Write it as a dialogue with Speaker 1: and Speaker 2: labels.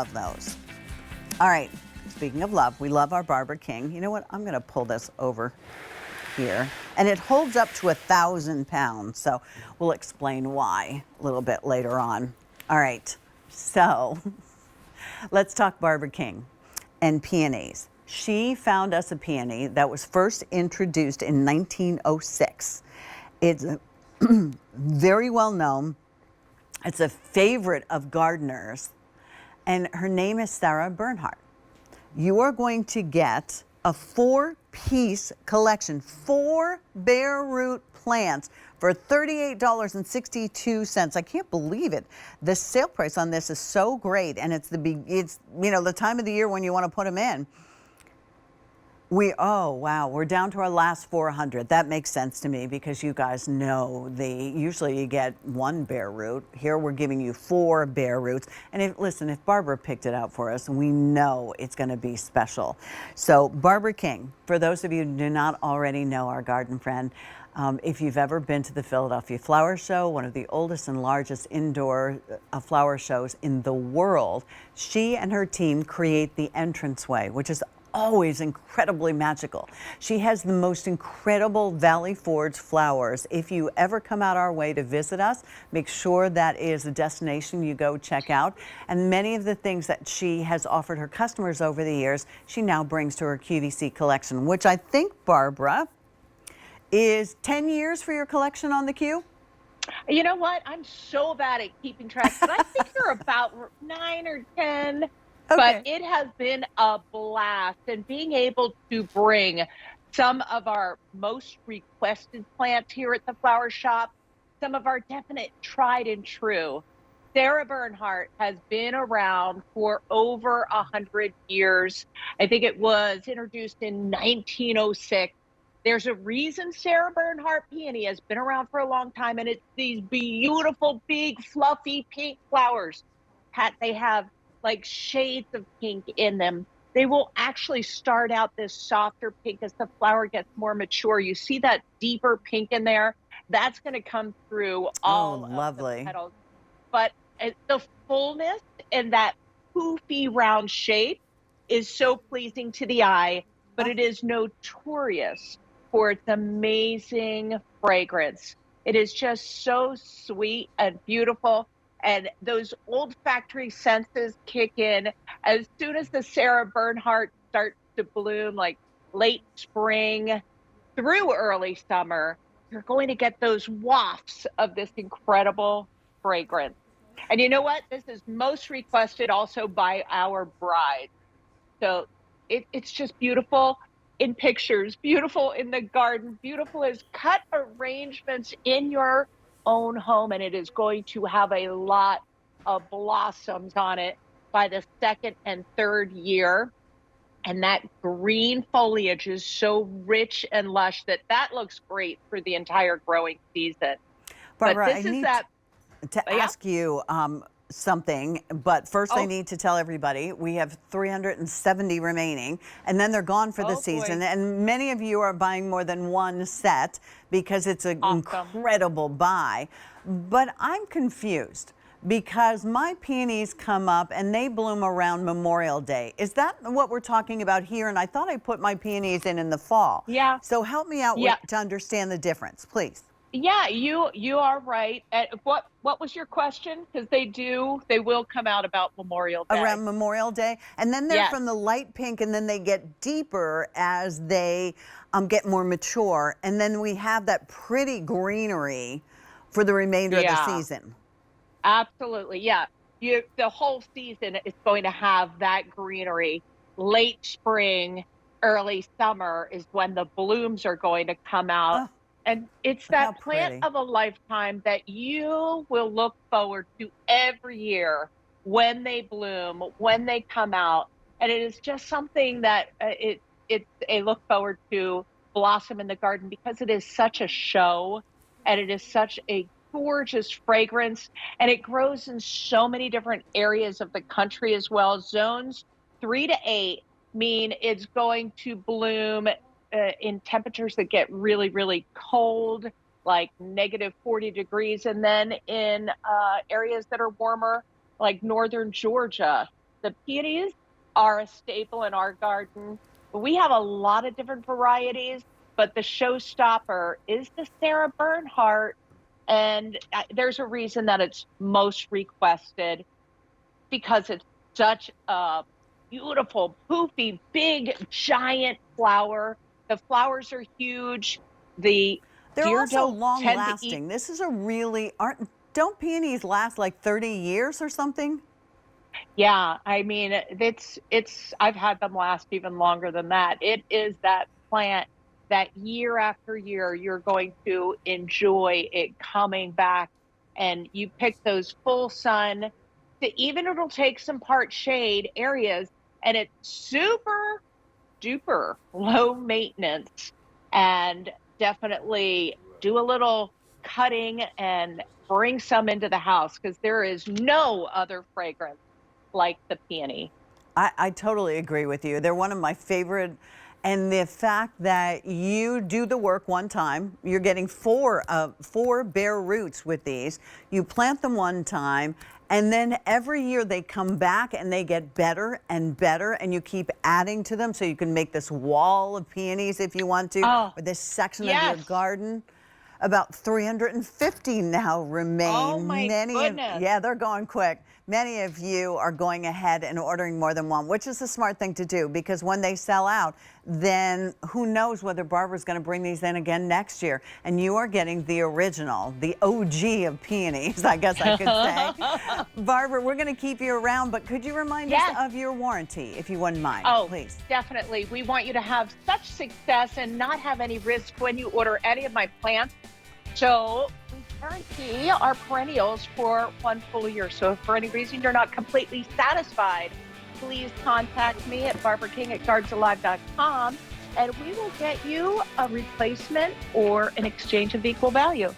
Speaker 1: Love those. All right, speaking of love, we love our Barber King. You know what? I'm going to pull this over here. And it holds up to 1,000 pounds, so we'll explain why a little bit later on. All right, so let's talk Barber King and peonies. She found us a peony that was first introduced in 1906. It's very well known. It's a favorite of gardeners, and her name is Sarah Bernhardt. You are going to get a 4-piece collection, 4 bare root plants for $38.62. I can't believe it. The sale price on this is so great, and it's the time of the year when you want to put them in. Oh wow, we're down to our last 400. That makes sense to me because you guys know usually you get 1 bare root. Here we're giving you 4 bare roots. And listen, if Barbara picked it out for us, we know it's going to be special. So Barber King, for those of you who do not already know our garden friend, if you've ever been to the Philadelphia Flower Show, one of the oldest and largest indoor flower shows in the world, she and her team create the entranceway, which is always incredibly magical. She has the most incredible Valley Forge flowers. If you ever come out our way to visit us, make sure that is a destination you go check out. And many of the things that she has offered her customers over the years, she now brings to her QVC collection, which I think, Barbara, is 10 years for your collection on the Q?
Speaker 2: You know what? I'm so bad at keeping track, but I think you're about 9 or 10.
Speaker 1: Okay.
Speaker 2: But it has been a blast, and being able to bring some of our most requested plants here at the flower shop, some of our definite tried and true. Sarah Bernhardt has been around for over 100 years. I think it was introduced in 1906. There's a reason Sarah Bernhardt peony has been around for a long time, and it's these beautiful, big, fluffy pink flowers. They have like shades of pink in them. They will actually start out this softer pink as the flower gets more mature. You see that deeper pink in there? That's going to come through all of the
Speaker 1: Lovely.
Speaker 2: petals. But the fullness and that poofy round shape is so pleasing to the eye, but it is notorious for its amazing fragrance. It is just so sweet and beautiful. And those olfactory senses kick in as soon as the Sarah Bernhardt starts to bloom, like late spring through early summer. You're going to get those wafts of this incredible fragrance. And you know what? This is most requested also by our brides. So it's just beautiful in pictures, beautiful in the garden, beautiful as cut arrangements in your own home, and it is going to have a lot of blossoms on it by the 2nd and 3rd year. And that green foliage is so rich and lush that looks great for the entire growing season.
Speaker 1: Barbara,
Speaker 2: But this
Speaker 1: I
Speaker 2: is
Speaker 1: need
Speaker 2: that.
Speaker 1: to
Speaker 2: Yeah.
Speaker 1: ask you something, but first I
Speaker 2: Oh,
Speaker 1: need to tell everybody we have 370 remaining, and then they're gone for the
Speaker 2: oh
Speaker 1: season.
Speaker 2: boy.
Speaker 1: And many of you are buying more than one set because it's an
Speaker 2: Awesome.
Speaker 1: incredible buy. But I'm confused because my peonies come up and they bloom around Memorial Day. Is that what we're talking about here? And I thought I put my peonies in the fall.
Speaker 2: Yeah.
Speaker 1: So help me out
Speaker 2: Yeah.
Speaker 1: to understand the difference, please.
Speaker 2: Yeah, you are right. What was your question? Because they will come out about Memorial Day.
Speaker 1: Around Memorial Day, and then they're
Speaker 2: Yes.
Speaker 1: from the light pink, and then they get deeper as they get more mature, and then we have that pretty greenery for the remainder of the
Speaker 2: Yeah,
Speaker 1: season.
Speaker 2: absolutely. Yeah. The whole season is going to have that greenery. Late spring, early summer is when the blooms are going to come out.
Speaker 1: Oh,
Speaker 2: And it's
Speaker 1: look how
Speaker 2: that plant
Speaker 1: pretty.
Speaker 2: of a lifetime that you will look forward to every year when they bloom, when they come out. And it is just something that it's a look forward to blossom in the garden because it is such a show and it is such a gorgeous fragrance, and it grows in so many different areas of the country as well. Zones 3 to 8 mean it's going to bloom in temperatures that get really, really cold, like -40 degrees. And then in areas that are warmer, like northern Georgia, the peonies are a staple in our garden. We have a lot of different varieties, but the showstopper is the Sarah Bernhardt. And there's a reason that it's most requested because it's such a beautiful, poofy, big, giant flower. The flowers are huge. The
Speaker 1: They're
Speaker 2: deer
Speaker 1: also
Speaker 2: don't
Speaker 1: long
Speaker 2: tend to eat.
Speaker 1: lasting. This is a really, aren't, don't peonies last like 30 years or something?
Speaker 2: Yeah, I mean, I've had them last even longer than that. It is that plant that year after year you're going to enjoy it coming back, and you pick those full sun to even it'll take some part shade areas, and it's super duper low maintenance, and definitely do a little cutting and bring some into the house because there is no other fragrance like the peony.
Speaker 1: I totally agree with you. They're one of my favorite. And the fact that you do the work one time, you're getting four bare roots with these. You plant them one time, and then every year they come back and they get better and better, and you keep adding to them so you can make this wall of peonies if you want to,
Speaker 2: Oh,
Speaker 1: or this section of your
Speaker 2: yes.
Speaker 1: garden. About 350 now
Speaker 2: Oh
Speaker 1: remain.
Speaker 2: my goodness.
Speaker 1: Yeah, they're going quick. Many of you are going ahead and ordering more than one, which is a smart thing to do because when they sell out, then who knows whether Barbara's going to bring these in again next year. And you are getting the original, the OG of peonies, I guess I could say. Barbara, we're going to keep you around, but could you remind us
Speaker 2: Yes.
Speaker 1: of your warranty, if you wouldn't mind,
Speaker 2: Oh,
Speaker 1: please?
Speaker 2: definitely. We want you to have such success and not have any risk when you order any of my plants. So we guarantee our perennials for 1 full year. So if for any reason you're not completely satisfied, please contact me at barbaraking@gardsalive.com, and we will get you a replacement or an exchange of equal value.